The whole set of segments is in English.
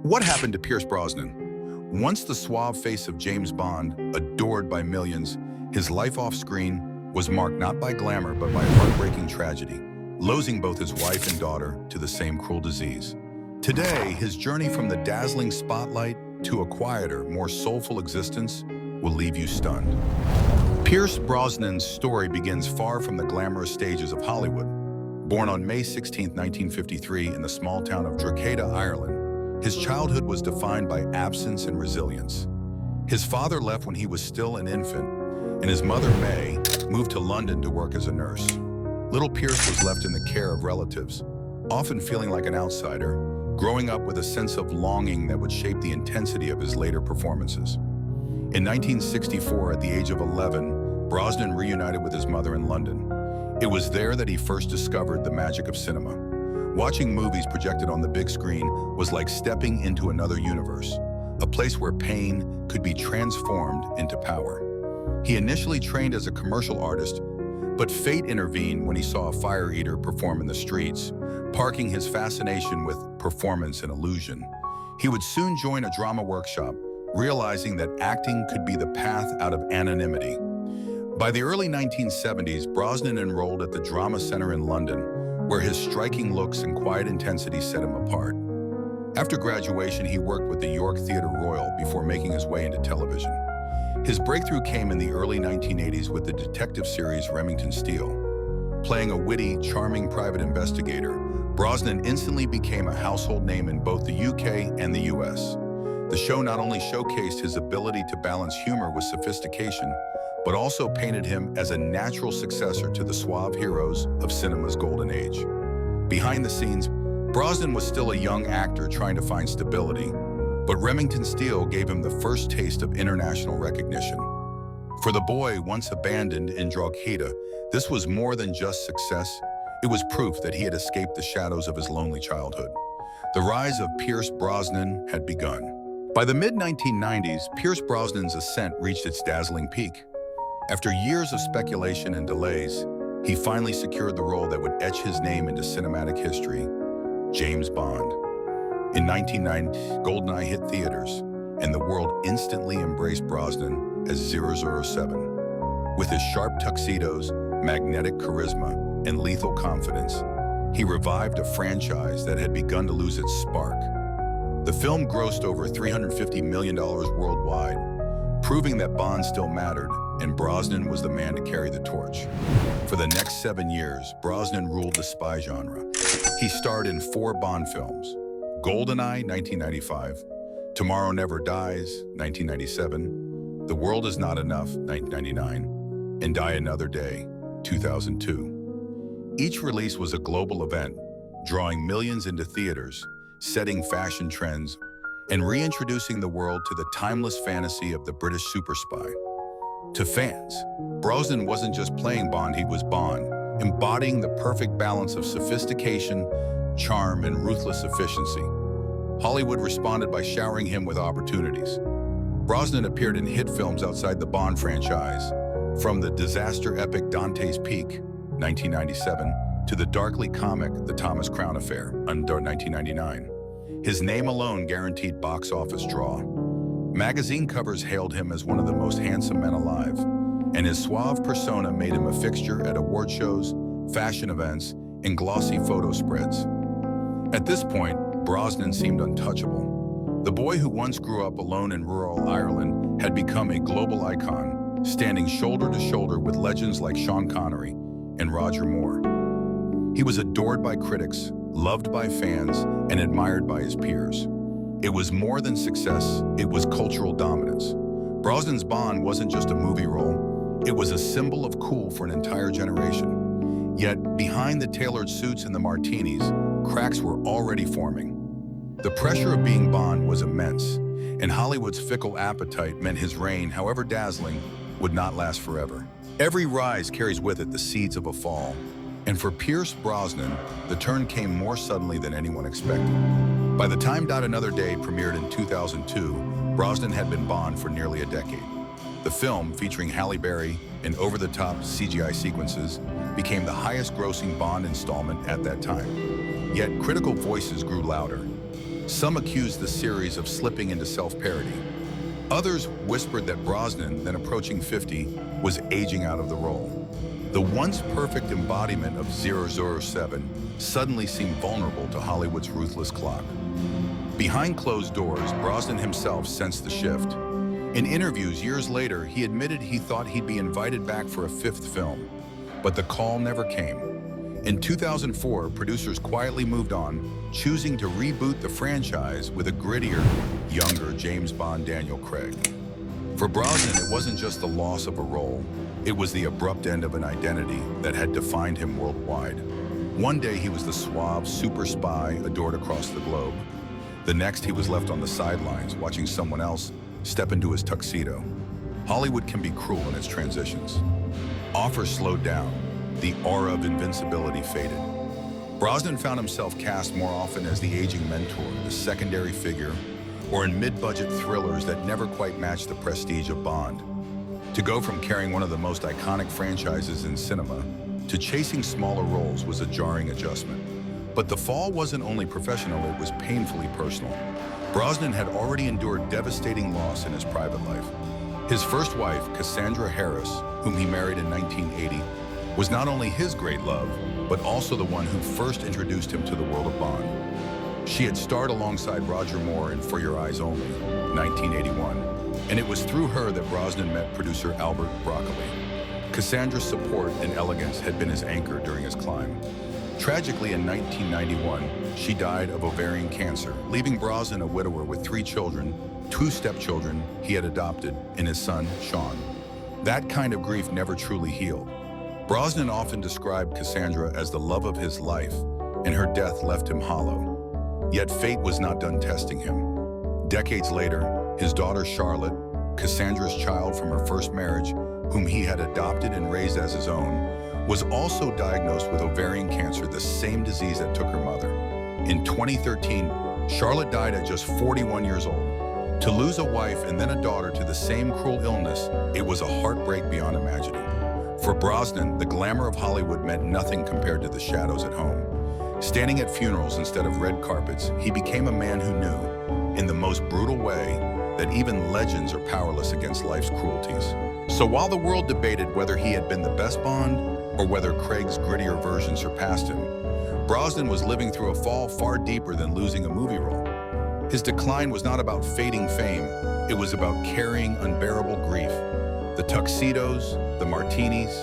What happened to Pierce Brosnan? Once the suave face of James Bond, adored by millions, his life off-screen was marked not by glamour but by heartbreaking tragedy, losing both his wife and daughter to the same cruel disease. Today, his journey from the dazzling spotlight to a quieter, more soulful existence will leave you stunned. Pierce Brosnan's story begins far from the glamorous stages of Hollywood. Born on May 16, 1953 in the small town of Drogheda, Ireland, his childhood was defined by absence and resilience. His father left when he was still an infant, and his mother, May, moved to London to work as a nurse. Little Pierce was left in the care of relatives, often feeling like an outsider, growing up with a sense of longing that would shape the intensity of his later performances. In 1964, at the age of 11, Brosnan reunited with his mother in London. It was there that he first discovered the magic of cinema. Watching movies projected on the big screen was like stepping into another universe, a place where pain could be transformed into power. He initially trained as a commercial artist, but fate intervened when he saw a fire eater perform in the streets, parking his fascination with performance and illusion. He would soon join a drama workshop, realizing that acting could be the path out of anonymity. By the early 1970s, Brosnan enrolled at the Drama Center in London, where his striking looks and quiet intensity set him apart. After graduation, he worked with the York Theatre Royal before making his way into television. His breakthrough came in the early 1980s with the detective series Remington Steele. Playing a witty, charming private investigator, Brosnan instantly became a household name in both the UK and the US. The show not only showcased his ability to balance humor with sophistication, but also painted him as a natural successor to the suave heroes of cinema's golden age. Behind the scenes, Brosnan was still a young actor trying to find stability, but Remington Steele gave him the first taste of international recognition. For the boy once abandoned in Drogheda, this was more than just success. It was proof that he had escaped the shadows of his lonely childhood. The rise of Pierce Brosnan had begun. By the mid-1990s, Pierce Brosnan's ascent reached its dazzling peak. After years of speculation and delays, he finally secured the role that would etch his name into cinematic history, James Bond. In 1990, GoldenEye hit theaters, and the world instantly embraced Brosnan as 007. With his sharp tuxedos, magnetic charisma, and lethal confidence, he revived a franchise that had begun to lose its spark. The film grossed over $350 million worldwide, proving that Bond still mattered, and Brosnan was the man to carry the torch. For the next 7 years, Brosnan ruled the spy genre. He starred in 4 Bond films: GoldenEye, 1995, Tomorrow Never Dies, 1997, The World Is Not Enough, 1999, and Die Another Day, 2002. Each release was a global event, drawing millions into theaters, setting fashion trends, and reintroducing the world to the timeless fantasy of the British super spy. To fans, Brosnan wasn't just playing Bond, he was Bond, embodying the perfect balance of sophistication, charm, and ruthless efficiency. Hollywood responded by showering him with opportunities. Brosnan appeared in hit films outside the Bond franchise, from the disaster epic Dante's Peak, 1997, to the darkly comic The Thomas Crown Affair, under 1999. His name alone guaranteed box office draw. Magazine covers hailed him as one of the most handsome men alive, and his suave persona made him a fixture at award shows, fashion events, and glossy photo spreads. At this point, Brosnan seemed untouchable. The boy who once grew up alone in rural Ireland had become a global icon, standing shoulder to shoulder with legends like Sean Connery and Roger Moore. He was adored by critics, loved by fans, and admired by his peers. It was more than success, it was cultural dominance. Brosnan's Bond wasn't just a movie role, it was a symbol of cool for an entire generation. Yet, behind the tailored suits and the martinis, cracks were already forming. The pressure of being Bond was immense, and Hollywood's fickle appetite meant his reign, however dazzling, would not last forever. Every rise carries with it the seeds of a fall, and for Pierce Brosnan, the turn came more suddenly than anyone expected. By the time Die Another Day premiered in 2002, Brosnan had been Bond for nearly a decade. The film, featuring Halle Berry and over-the-top CGI sequences, became the highest-grossing Bond installment at that time. Yet critical voices grew louder. Some accused the series of slipping into self-parody. Others whispered that Brosnan, then approaching 50, was aging out of the role. The once perfect embodiment of 007 suddenly seemed vulnerable to Hollywood's ruthless clock. Behind closed doors, Brosnan himself sensed the shift. In interviews years later, he admitted he thought he'd be invited back for a fifth film, but the call never came. In 2004, producers quietly moved on, choosing to reboot the franchise with a grittier, younger James Bond Daniel Craig. For Brosnan, it wasn't just the loss of a role, it was the abrupt end of an identity that had defined him worldwide. One day he was the suave super spy adored across the globe. The next he was left on the sidelines, watching someone else step into his tuxedo. Hollywood can be cruel in its transitions. Offers slowed down, the aura of invincibility faded. Brosnan found himself cast more often as the aging mentor, the secondary figure, or in mid-budget thrillers that never quite matched the prestige of Bond. To go from carrying one of the most iconic franchises in cinema to chasing smaller roles was a jarring adjustment. But the fall wasn't only professional, it was painfully personal. Brosnan had already endured devastating loss in his private life. His first wife, Cassandra Harris, whom he married in 1980, was not only his great love, but also the one who first introduced him to the world of Bond. She had starred alongside Roger Moore in For Your Eyes Only, 1981, and it was through her that Brosnan met producer Albert Broccoli. Cassandra's support and elegance had been his anchor during his climb. Tragically, in 1991, she died of ovarian cancer, leaving Brosnan a widower with 3 children, 2 stepchildren he had adopted, and his son, Sean. That kind of grief never truly healed. Brosnan often described Cassandra as the love of his life, and her death left him hollow. Yet fate was not done testing him. Decades later, his daughter Charlotte, Cassandra's child from her first marriage, whom he had adopted and raised as his own, was also diagnosed with ovarian cancer, the same disease that took her mother. In 2013, Charlotte died at just 41 years old. To lose a wife and then a daughter to the same cruel illness, it was a heartbreak beyond imagining. For Brosnan, the glamour of Hollywood meant nothing compared to the shadows at home. Standing at funerals instead of red carpets, he became a man who knew, in the most brutal way, that even legends are powerless against life's cruelties. So while the world debated whether he had been the best Bond, or whether Craig's grittier version surpassed him, Brosnan was living through a fall far deeper than losing a movie role. His decline was not about fading fame, it was about carrying unbearable grief. The tuxedos, the martinis,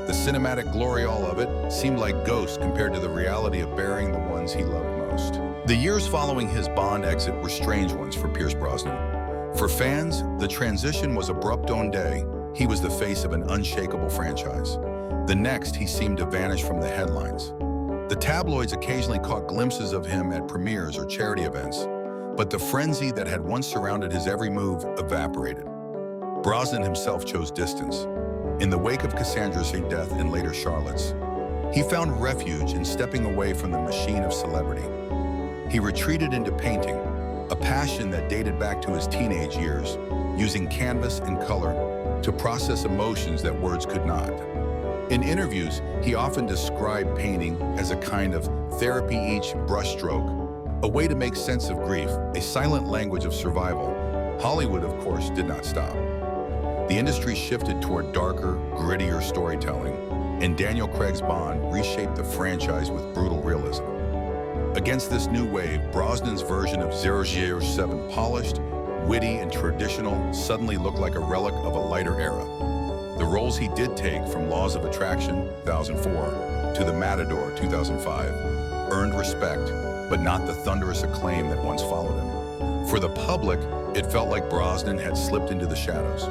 the cinematic glory, all of it seemed like ghosts compared to the reality of burying the ones he loved most. The years following his Bond exit were strange ones for Pierce Brosnan. For fans, the transition was abrupt one day. He was the face of an unshakable franchise. The next, he seemed to vanish from the headlines. The tabloids occasionally caught glimpses of him at premieres or charity events, but the frenzy that had once surrounded his every move evaporated. Brosnan himself chose distance. In the wake of Cassandra's death and later Charlotte's, he found refuge in stepping away from the machine of celebrity. He retreated into painting, a passion that dated back to his teenage years, using canvas and color to process emotions that words could not. In interviews, he often described painting as a kind of therapy, each brushstroke, a way to make sense of grief, a silent language of survival. Hollywood, of course, did not stop. The industry shifted toward darker, grittier storytelling, and Daniel Craig's Bond reshaped the franchise with brutal realism. Against this new wave, Brosnan's version of 007, polished, witty, and traditional, suddenly looked like a relic of a lighter era. The roles he did take, from Laws of Attraction, 2004, to The Matador, 2005, earned respect, but not the thunderous acclaim that once followed him. For the public, it felt like Brosnan had slipped into the shadows.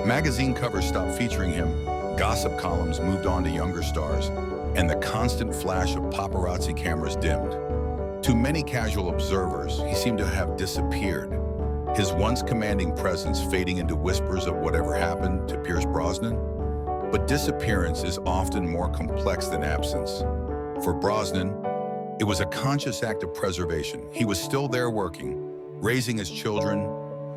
Magazine covers stopped featuring him, gossip columns moved on to younger stars, and the constant flash of paparazzi cameras dimmed. To many casual observers, he seemed to have disappeared, his once commanding presence fading into whispers of whatever happened to Pierce Brosnan. But disappearance is often more complex than absence. For Brosnan, it was a conscious act of preservation. He was still there working, raising his children,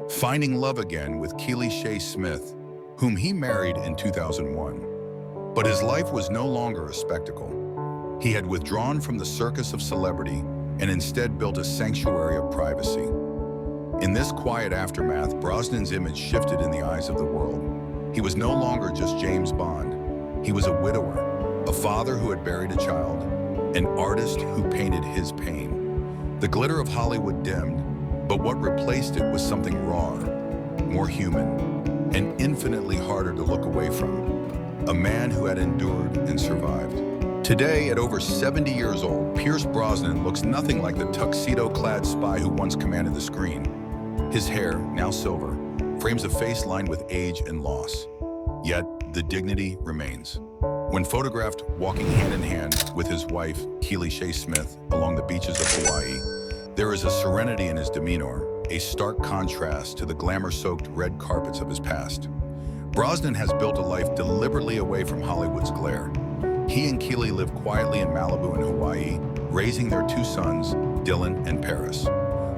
finding love again with Keely Shea Smith, whom he married in 2001. But his life was no longer a spectacle. He had withdrawn from the circus of celebrity, and instead built a sanctuary of privacy. In this quiet aftermath, Brosnan's image shifted in the eyes of the world. He was no longer just James Bond. He was a widower, a father who had buried a child, an artist who painted his pain. The glitter of Hollywood dimmed, but what replaced it was something rawer, more human, and infinitely harder to look away from. A man who had endured and survived. Today, at over 70 years old, Pierce Brosnan looks nothing like the tuxedo-clad spy who once commanded the screen. His hair, now silver, frames a face lined with age and loss. Yet, the dignity remains. When photographed walking hand in hand with his wife, Keely Shea Smith, along the beaches of Hawaii, there is a serenity in his demeanor, a stark contrast to the glamour-soaked red carpets of his past. Brosnan has built a life deliberately away from Hollywood's glare. He and Keely live quietly in Malibu and Hawaii, raising their two sons, Dylan and Paris.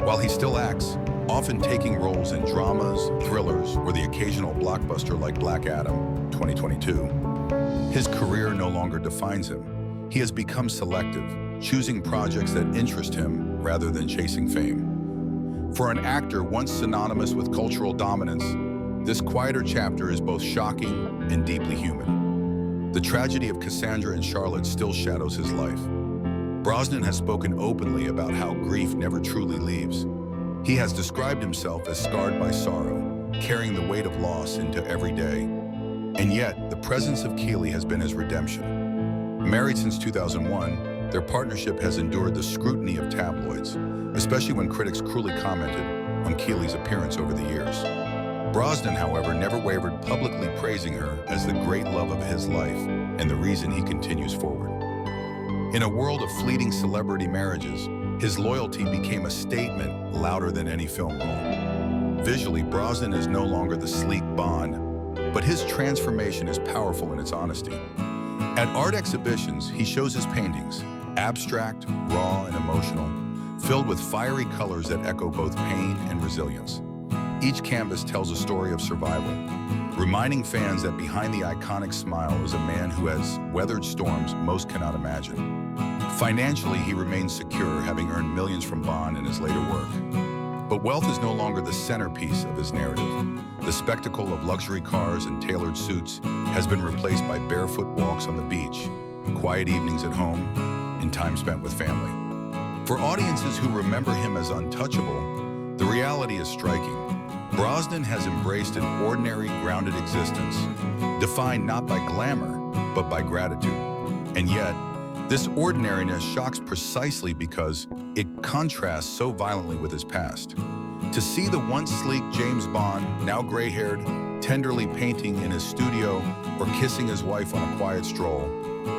While he still acts, often taking roles in dramas, thrillers, or the occasional blockbuster like Black Adam, 2022, his career no longer defines him. He has become selective, choosing projects that interest him rather than chasing fame. For an actor once synonymous with cultural dominance, this quieter chapter is both shocking and deeply human. The tragedy of Cassandra and Charlotte still shadows his life. Brosnan has spoken openly about how grief never truly leaves. He has described himself as scarred by sorrow, carrying the weight of loss into every day. And yet, the presence of Keely has been his redemption. Married since 2001, their partnership has endured the scrutiny of tabloids, especially when critics cruelly commented on Keely's appearance over the years. Brosnan, however, never wavered, publicly praising her as the great love of his life and the reason he continues forward. In a world of fleeting celebrity marriages, his loyalty became a statement louder than any film role. Visually, Brosnan is no longer the sleek Bond, but his transformation is powerful in its honesty. At art exhibitions, he shows his paintings, abstract, raw, and emotional, filled with fiery colors that echo both pain and resilience. Each canvas tells a story of survival, reminding fans that behind the iconic smile is a man who has weathered storms most cannot imagine. Financially, he remains secure, having earned millions from Bond and his later work. But wealth is no longer the centerpiece of his narrative. The spectacle of luxury cars and tailored suits has been replaced by barefoot walks on the beach, quiet evenings at home, and time spent with family. For audiences who remember him as untouchable, the reality is striking. Brosnan has embraced an ordinary, grounded existence, defined not by glamour, but by gratitude. And yet, this ordinariness shocks precisely because it contrasts so violently with his past. To see the once sleek James Bond, now gray-haired, tenderly painting in his studio or kissing his wife on a quiet stroll,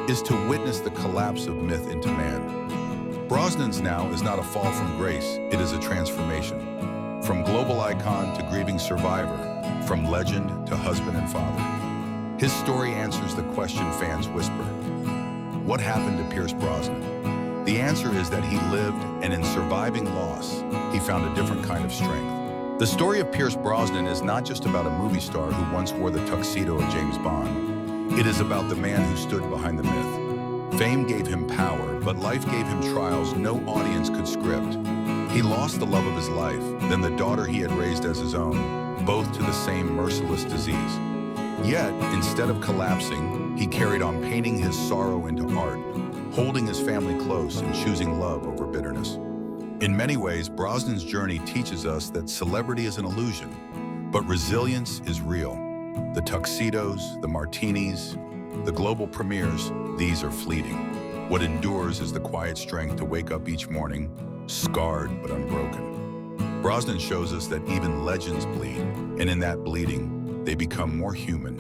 is to witness the collapse of myth into man. Brosnan's now is not a fall from grace, it is a transformation. From global icon to grieving survivor, from legend to husband and father. His story answers the question fans whisper. What happened to Pierce Brosnan? The answer is that he lived, and in surviving loss, he found a different kind of strength. The story of Pierce Brosnan is not just about a movie star who once wore the tuxedo of James Bond. It is about the man who stood behind the myth. Fame gave him power, but life gave him trials no audience could script. He lost the love of his life, then the daughter he had raised as his own, both to the same merciless disease. Yet, instead of collapsing, he carried on, painting his sorrow into art, holding his family close and choosing love over bitterness. In many ways, Brosnan's journey teaches us that celebrity is an illusion, but resilience is real. The tuxedos, the martinis, the global premieres, these are fleeting. What endures is the quiet strength to wake up each morning, scarred but unbroken. Brosnan shows us that even legends bleed, and in that bleeding, they become more human,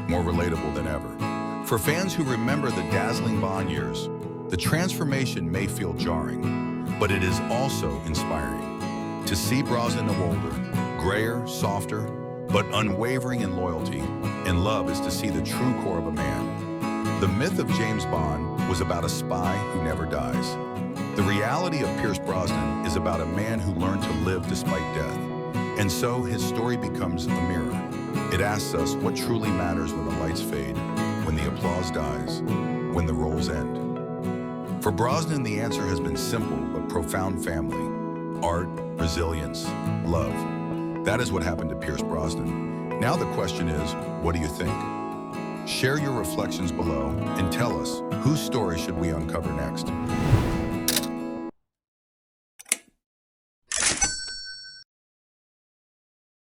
more relatable than ever. For fans who remember the dazzling Bond years, the transformation may feel jarring, but it is also inspiring. To see Brosnan older, grayer, softer, but unwavering in loyalty and love is to see the true core of a man. The myth of James Bond was about a spy who never dies. The reality of Pierce Brosnan is about a man who learned to live despite death. And so his story becomes a mirror. It asks us what truly matters when the lights fade, when the applause dies, when the roles end. For Brosnan, the answer has been simple but profound: family, art, resilience, love. That is what happened to Pierce Brosnan. Now the question is, what do you think? Share your reflections below and tell us, whose story should we uncover next?